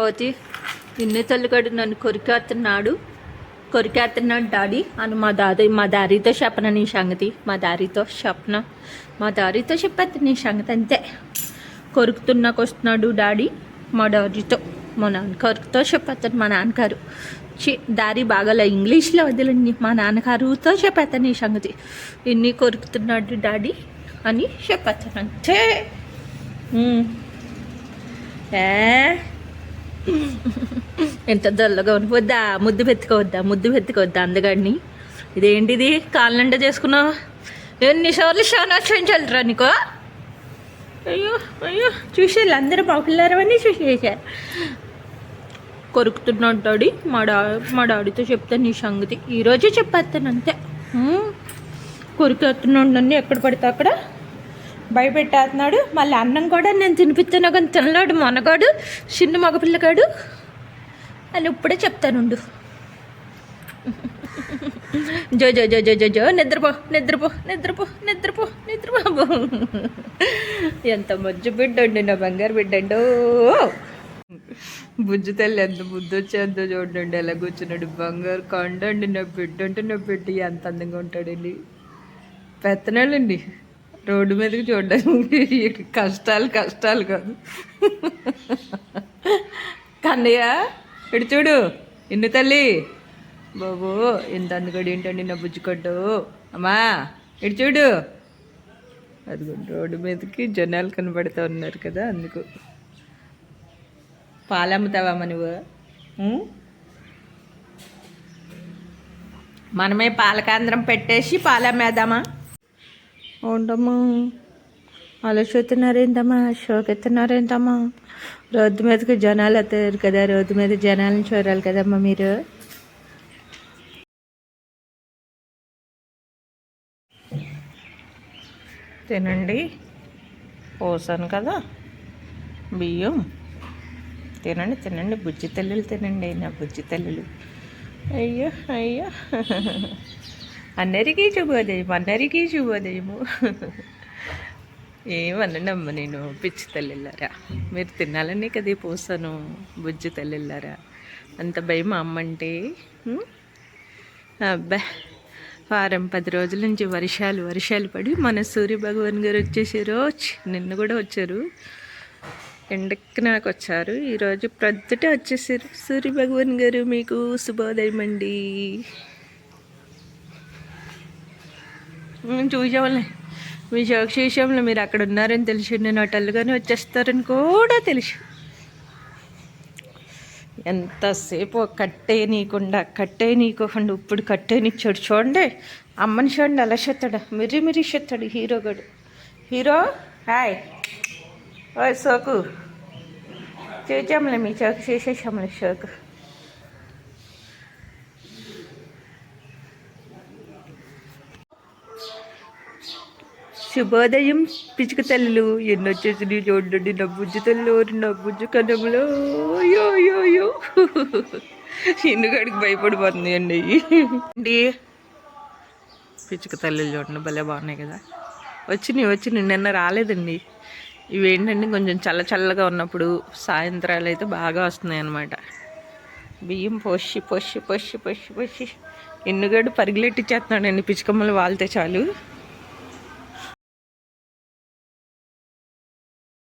ఓతి నిన్ను తల్లిగాడు నన్ను కొరికేస్తున్నాడు డాడీ అని మా దారితో చెప్పన నీ సంగతి మా దారితో చెప్పేది నీ సంగతి అంతే. కొరుకుతున్నాకు వస్తున్నాడు డాడీ మా డాడీతో, మా నాన్నగారితో చెప్పేస్తాను. మా నాన్నగారు దారి బాగాలే, ఇంగ్లీష్లో వదిలండి. మా నాన్నగారుతో చెప్పేస్తాను నీ సంగతి. ఇన్ని కొరుకుతున్నాడు డాడీ అని చెప్పేస్తాను అంతే. ఎంత దొల్లగా వద్దా, ముద్దు పెట్టుకోవద్దా అందగాడిని. ఇదేంటిది కాళ్ళంట చేసుకున్నావు? ఎన్నిసార్లు షానా చేయించాలిరా నీకో? అయ్యో చూసేయాలి అందరూ బాగున్నారని చూసేసా. కొరుకుతున్నాడు డాడీ మా డాడీతో చెప్తాను నీ సంగతి. ఈరోజే చెప్పేస్తాను అంతే. కొరికేస్తున్నాడు నన్ను ఎక్కడ పడితే అక్కడ భయపెట్టేస్తున్నాడు. మళ్ళీ అన్నం కూడా నేను తినిపిస్తాను కానీ తినలాడు మనగాడు, చిన్న మగపిల్లగాడు అని ఇప్పుడే చెప్తానుండు. జో జో జో జో జో జో నిద్రపో. ఎంత మంచి బిడ్డండి నా బంగారు బిడ్డండో. బుజ్జి తల్లి ఎంత బుద్ధి వచ్చేంతో చూడండి ఎలా కూర్చున్నాడు. బంగారు కొండండి నా బిడ్డ అంటే నా బిడ్డ ఎంత అందంగా ఉంటాడండి. పెత్తనాలండి రోడ్డు మీదకి చూడడానికి కష్టాలు కాదు. కన్నయ్య ఇటు చూడు, ఇన్ను తల్లి బాబు ఎంత అందుకడు ఏంటండి నా బుజ్జికొడ్డు. అమ్మా ఇటు చూడు. అదిగోండి రోడ్డు మీదకి జనాలు కనబడుతూ ఉన్నారు కదా, అందుకు. పాలమ్ముతావమ్మా నువ్వు? మనమే పాలకేంద్రం పెట్టేసి పాలమ్మేద్దామా? ఉండమ్మా ఆలోచిస్తున్నారేంటమ్మా, షోకెత్తున్నారేంటమ్మా? రోడ్డు మీదకి జనాలు వస్తారు కదా, రోడ్డు మీద జనాలను చూడాలి కదమ్మా మీరు. తినండి, పోసాను కదా బియ్యం. తినండి బుజ్జి తల్లులు తినండి, నా బుజ్జి తల్లులు. అయ్యో అందరికీ శుభోదయము. ఏమన్నానమ్మ నేను, పిచ్చి తల్లిల్లారా, మీరు తినాలని కదే పోసాను బుజ్జి తల్లిల్లారా. అంత భయం అమ్మంటే. అబ్బా వారం 10 రోజుల నుంచి వర్షాలు పడి మన సూర్య భగవాన్ గారు వచ్చేసారు. నిన్న కూడా వచ్చారు, ఎండకి నాకు వచ్చారు. ఈరోజు ప్రొద్దుట వచ్చేసారు సూర్య భగవాన్ గారు. మీకు శుభోదయం అండి. చూసామలే మీ విషయంలో మీరు అక్కడ ఉన్నారని తెలుసు, నేను అటల్గానే వచ్చేస్తారని కూడా తెలుసు. ఎంతసేపు కట్టే నీకోకుండా ఇప్పుడు కట్టేనిచ్చాడు. చూడండి అమ్మని చూడండి అలా చెత్తాడు, మిరి చెత్తాడు హీరో. హాయ్ ఓ సోకు చూసాంలే, మీ చోకు చేసేసాంలే షోకు. శుభోదయం పిచ్చుక తల్లులు, ఎన్నొచ్చేసి చూడండి నా బుజ్జి తల్లు, నా బుజ్జి కన్నంలో. అయ్యో ఇన్నుగాడికి భయపడిపోతుంది అండి. పిచ్చుక తల్లులు చూడండి భలే బాగున్నాయి కదా. వచ్చినాయి నిన్న రాలేదండి. ఇవేంటంటే కొంచెం చల్లగా ఉన్నప్పుడు సాయంత్రాలు అయితే బాగా వస్తున్నాయి అన్నమాట. బియ్యం పోసి ఎన్నుగాడు పరిగెలెట్టిచ్చేస్తున్నాడండి. పిచ్చుకమ్మలు వాళ్తే చాలు